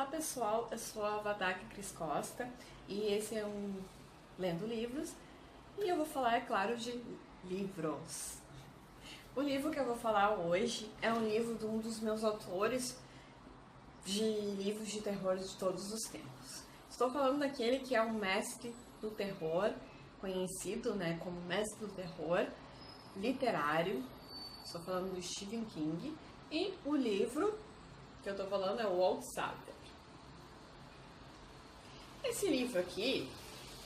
pessoal, eu sou a Vadak Cris Costa e esse é um Lendo Livros e eu vou falar, é claro, de livros. O livro que eu vou falar hoje é um livro de um dos meus autores de livros de terror de todos os tempos. Estou falando daquele que é um mestre do terror, conhecido, como mestre do terror literário. Estou falando do Stephen King e o livro que eu estou falando é o Outsider. Esse livro aqui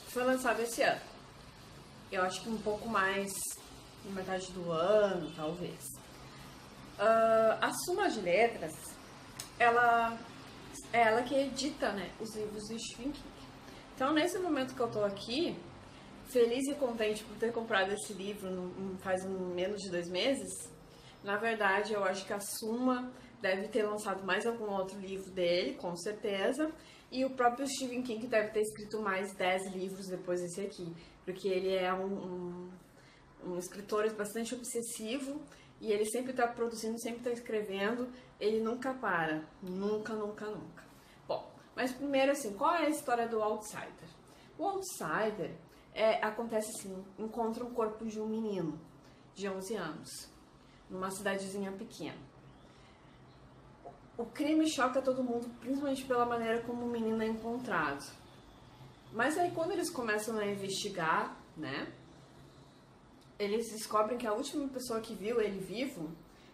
foi lançado esse ano. Eu acho que um pouco mais na metade do ano, talvez. A Suma de Letras, ela é ela que edita, os livros do Stephen King. Então, nesse momento que eu tô aqui, feliz e contente por ter comprado esse livro faz menos de 2 meses, na verdade, eu acho que a Suma deve ter lançado mais algum outro livro dele, com certeza, e o próprio Stephen King deve ter escrito mais 10 livros depois desse aqui, porque ele é um escritor bastante obsessivo e ele sempre está produzindo, sempre está escrevendo, ele nunca para, nunca. Bom, mas primeiro qual é a história do Outsider? O Outsider acontece assim, encontra um corpo de um menino de 11 anos, numa cidadezinha pequena. O crime choca todo mundo, principalmente pela maneira como o menino é encontrado. Mas aí quando eles começam a investigar, eles descobrem que a última pessoa que viu ele vivo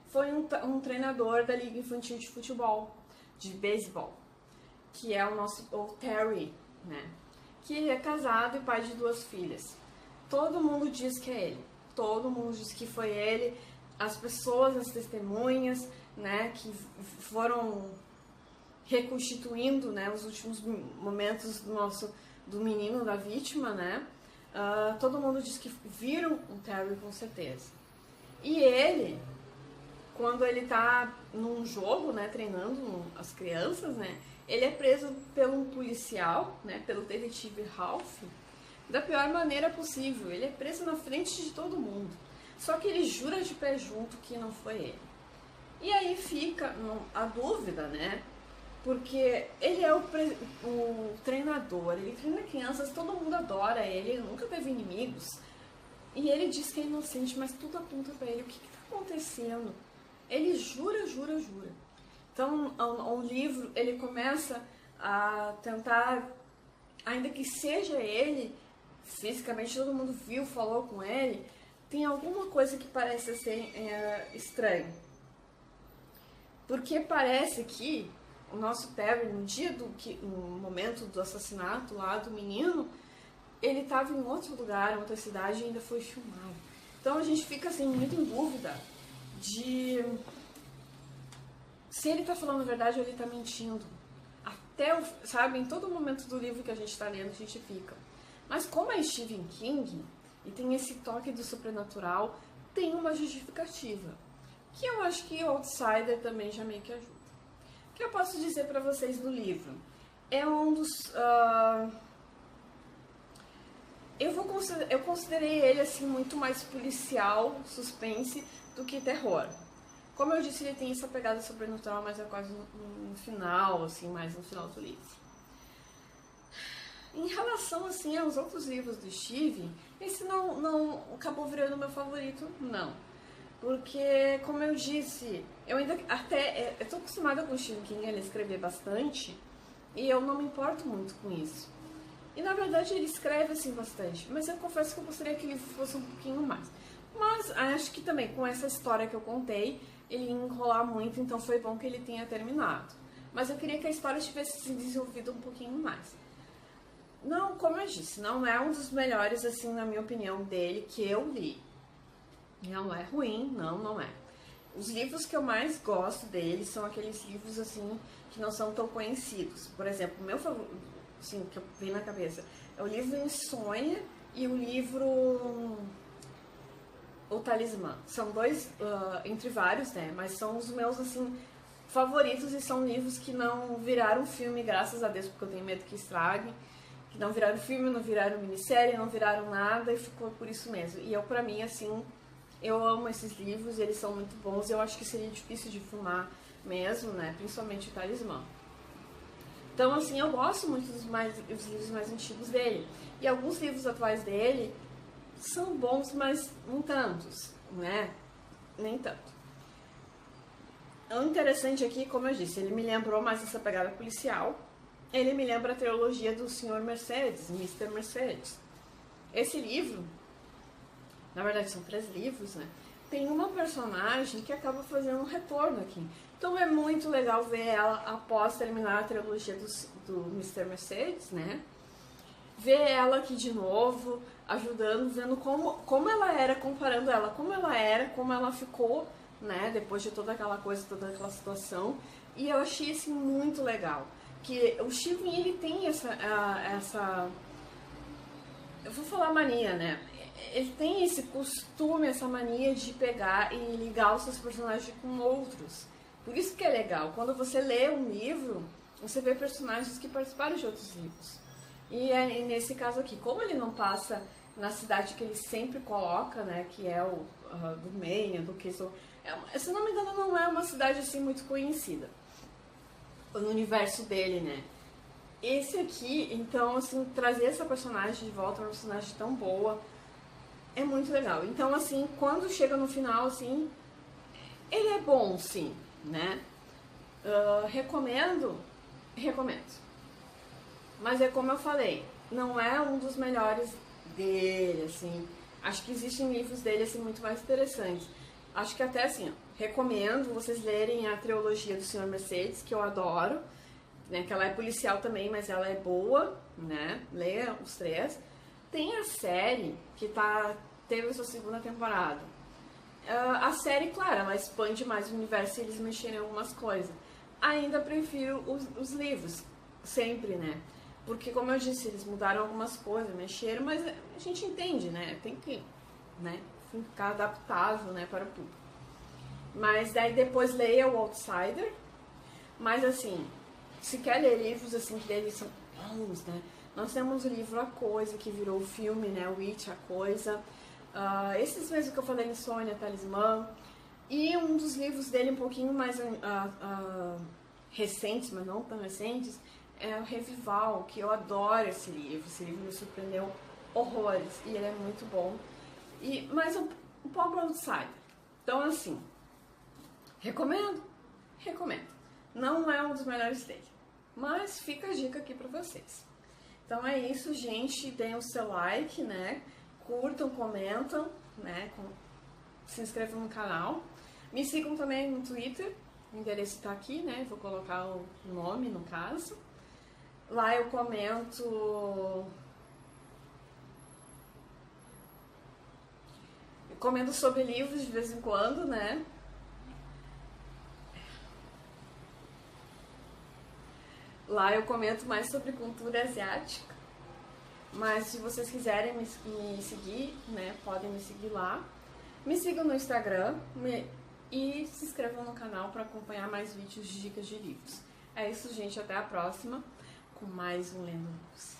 foi um treinador da Liga Infantil de Futebol, de beisebol, que é o Terry, que ele é casado e pai de 2 filhas. Todo mundo diz que é ele, todo mundo diz que foi ele. As pessoas, as testemunhas, que foram reconstituindo, os últimos momentos do menino, da vítima, todo mundo diz que viram o Terry com certeza. E ele, quando ele tá num jogo, treinando as crianças, ele é preso pelo policial, pelo detetive Ralph, da pior maneira possível. Ele é preso na frente de todo mundo. Só que ele jura de pé junto que não foi ele. E aí fica a dúvida, porque ele é o treinador, ele treina crianças, todo mundo adora ele nunca teve inimigos. E ele diz que é inocente, mas tudo aponta pra ele. O que tá acontecendo? Ele jura. Então, o livro, ele começa a tentar, ainda que seja ele, fisicamente todo mundo viu, falou com ele, tem alguma coisa que parece ser estranho. Porque parece que o nosso Terry, no momento do assassinato lá do menino, ele estava em outro lugar, em outra cidade, e ainda foi filmado. Então a gente fica muito em dúvida de se ele está falando a verdade ou ele está mentindo. Em todo momento do livro que a gente está lendo, a gente fica. Mas como é Stephen King e tem esse toque do sobrenatural, tem uma justificativa. Que eu acho que Outsider também já meio que ajuda. O que eu posso dizer pra vocês do livro? É um dos... Eu considerei ele muito mais policial, suspense, do que terror. Como eu disse, ele tem essa pegada sobrenatural, mas é quase no final, mais no final do livro. Em relação aos outros livros do Steve, esse não acabou virando meu favorito, não. Porque, como eu disse, eu tô acostumada com o Stephen King, ele escrever bastante, e eu não me importo muito com isso. E na verdade ele escreve bastante, mas eu confesso que eu gostaria que ele fosse um pouquinho mais. Mas acho que também com essa história que eu contei, ele ia enrolar muito, então foi bom que ele tenha terminado. Mas eu queria que a história tivesse se desenvolvido um pouquinho mais. Não, como eu disse, não é um dos melhores, na minha opinião, dele que eu li. Não é ruim, não é. Os livros que eu mais gosto dele são aqueles livros, que não são tão conhecidos. Por exemplo, o meu favorito, que eu vi na cabeça, é o livro Insônia e o livro O Talismã. São 2, entre vários, mas são os meus, favoritos, e são livros que não viraram filme, graças a Deus, porque eu tenho medo que estrague. Que não viraram filme, não viraram minissérie, não viraram nada, e ficou por isso mesmo. E pra mim, eu amo esses livros, eles são muito bons, e eu acho que seria difícil de filmar mesmo, principalmente o Talismã. Então, assim, eu gosto muito dos livros mais antigos dele. E alguns livros atuais dele são bons, mas não tantos, né? Nem tanto. O interessante aqui, como eu disse, ele me lembrou mais essa pegada policial. Ele me lembra a trilogia do Sr. Mercedes, Mr. Mercedes. Esse livro, na verdade são 3 livros, né? Tem uma personagem que acaba fazendo um retorno aqui. Então é muito legal ver ela após terminar a trilogia do Mr. Mercedes, né? Ver ela aqui de novo, ajudando, vendo como ela era, comparando ela, como ela ficou, né? Depois de toda aquela coisa, toda aquela situação. E eu achei assim muito legal. Que o Steven, ele tem essa... Eu vou falar mania, né? Ele tem esse costume, essa mania de pegar e ligar os seus personagens com outros. Por isso que é legal. Quando você lê um livro, você vê personagens que participaram de outros livros. E nesse caso aqui, como ele não passa na cidade que ele sempre coloca, né? Que é o do Maine, do Castle. Se não me engano, não é uma cidade assim muito conhecida no universo dele, né? Esse aqui, então, assim, trazer essa personagem de volta, uma personagem tão boa, é muito legal. Então, assim, quando chega no final, assim, ele é bom, sim, né? Recomendo. Mas é como eu falei, não é um dos melhores dele, assim. Acho que existem livros dele, assim, muito mais interessantes. Acho que até, assim, recomendo vocês lerem a trilogia do Sr. Mercedes, que eu adoro, né? Que ela é policial também, mas ela é boa, né? Leia os 3. Tem a série que teve a sua 2ª temporada. A série, claro, ela expande mais o universo e eles mexerem em algumas coisas. Ainda prefiro os livros, sempre, né? Porque, como eu disse, eles mudaram algumas coisas, mexeram, mas a gente entende, né? Tem que, né, ficar adaptável, né, para o público. Mas daí depois leia o Outsider. Mas, assim, se quer ler livros, assim, que deles são bons, né? Nós temos o livro A Coisa, que virou filme, né? O It, A Coisa. Esses mesmos que eu falei, Insônia, Talismã. E um dos livros dele um pouquinho mais recentes, mas não tão recentes, é o Revival, que eu adoro esse livro. Esse livro me surpreendeu horrores e ele é muito bom. Mas um pouco outsider. Então, assim, recomendo. Não é um dos melhores dele, mas fica a dica aqui pra vocês. Então é isso, gente. Deem o seu like, né? Curtam, comentam, né? Se inscrevam no canal. Me sigam também no Twitter. O endereço tá aqui, né? Vou colocar o nome, no caso. Lá eu comento sobre livros de vez em quando, né? Lá eu comento mais sobre cultura asiática. Mas se vocês quiserem me seguir, né, podem me seguir lá. Me sigam no Instagram e se inscrevam no canal para acompanhar mais vídeos de dicas de livros. É isso, gente. Até a próxima com mais um Lendo Livros.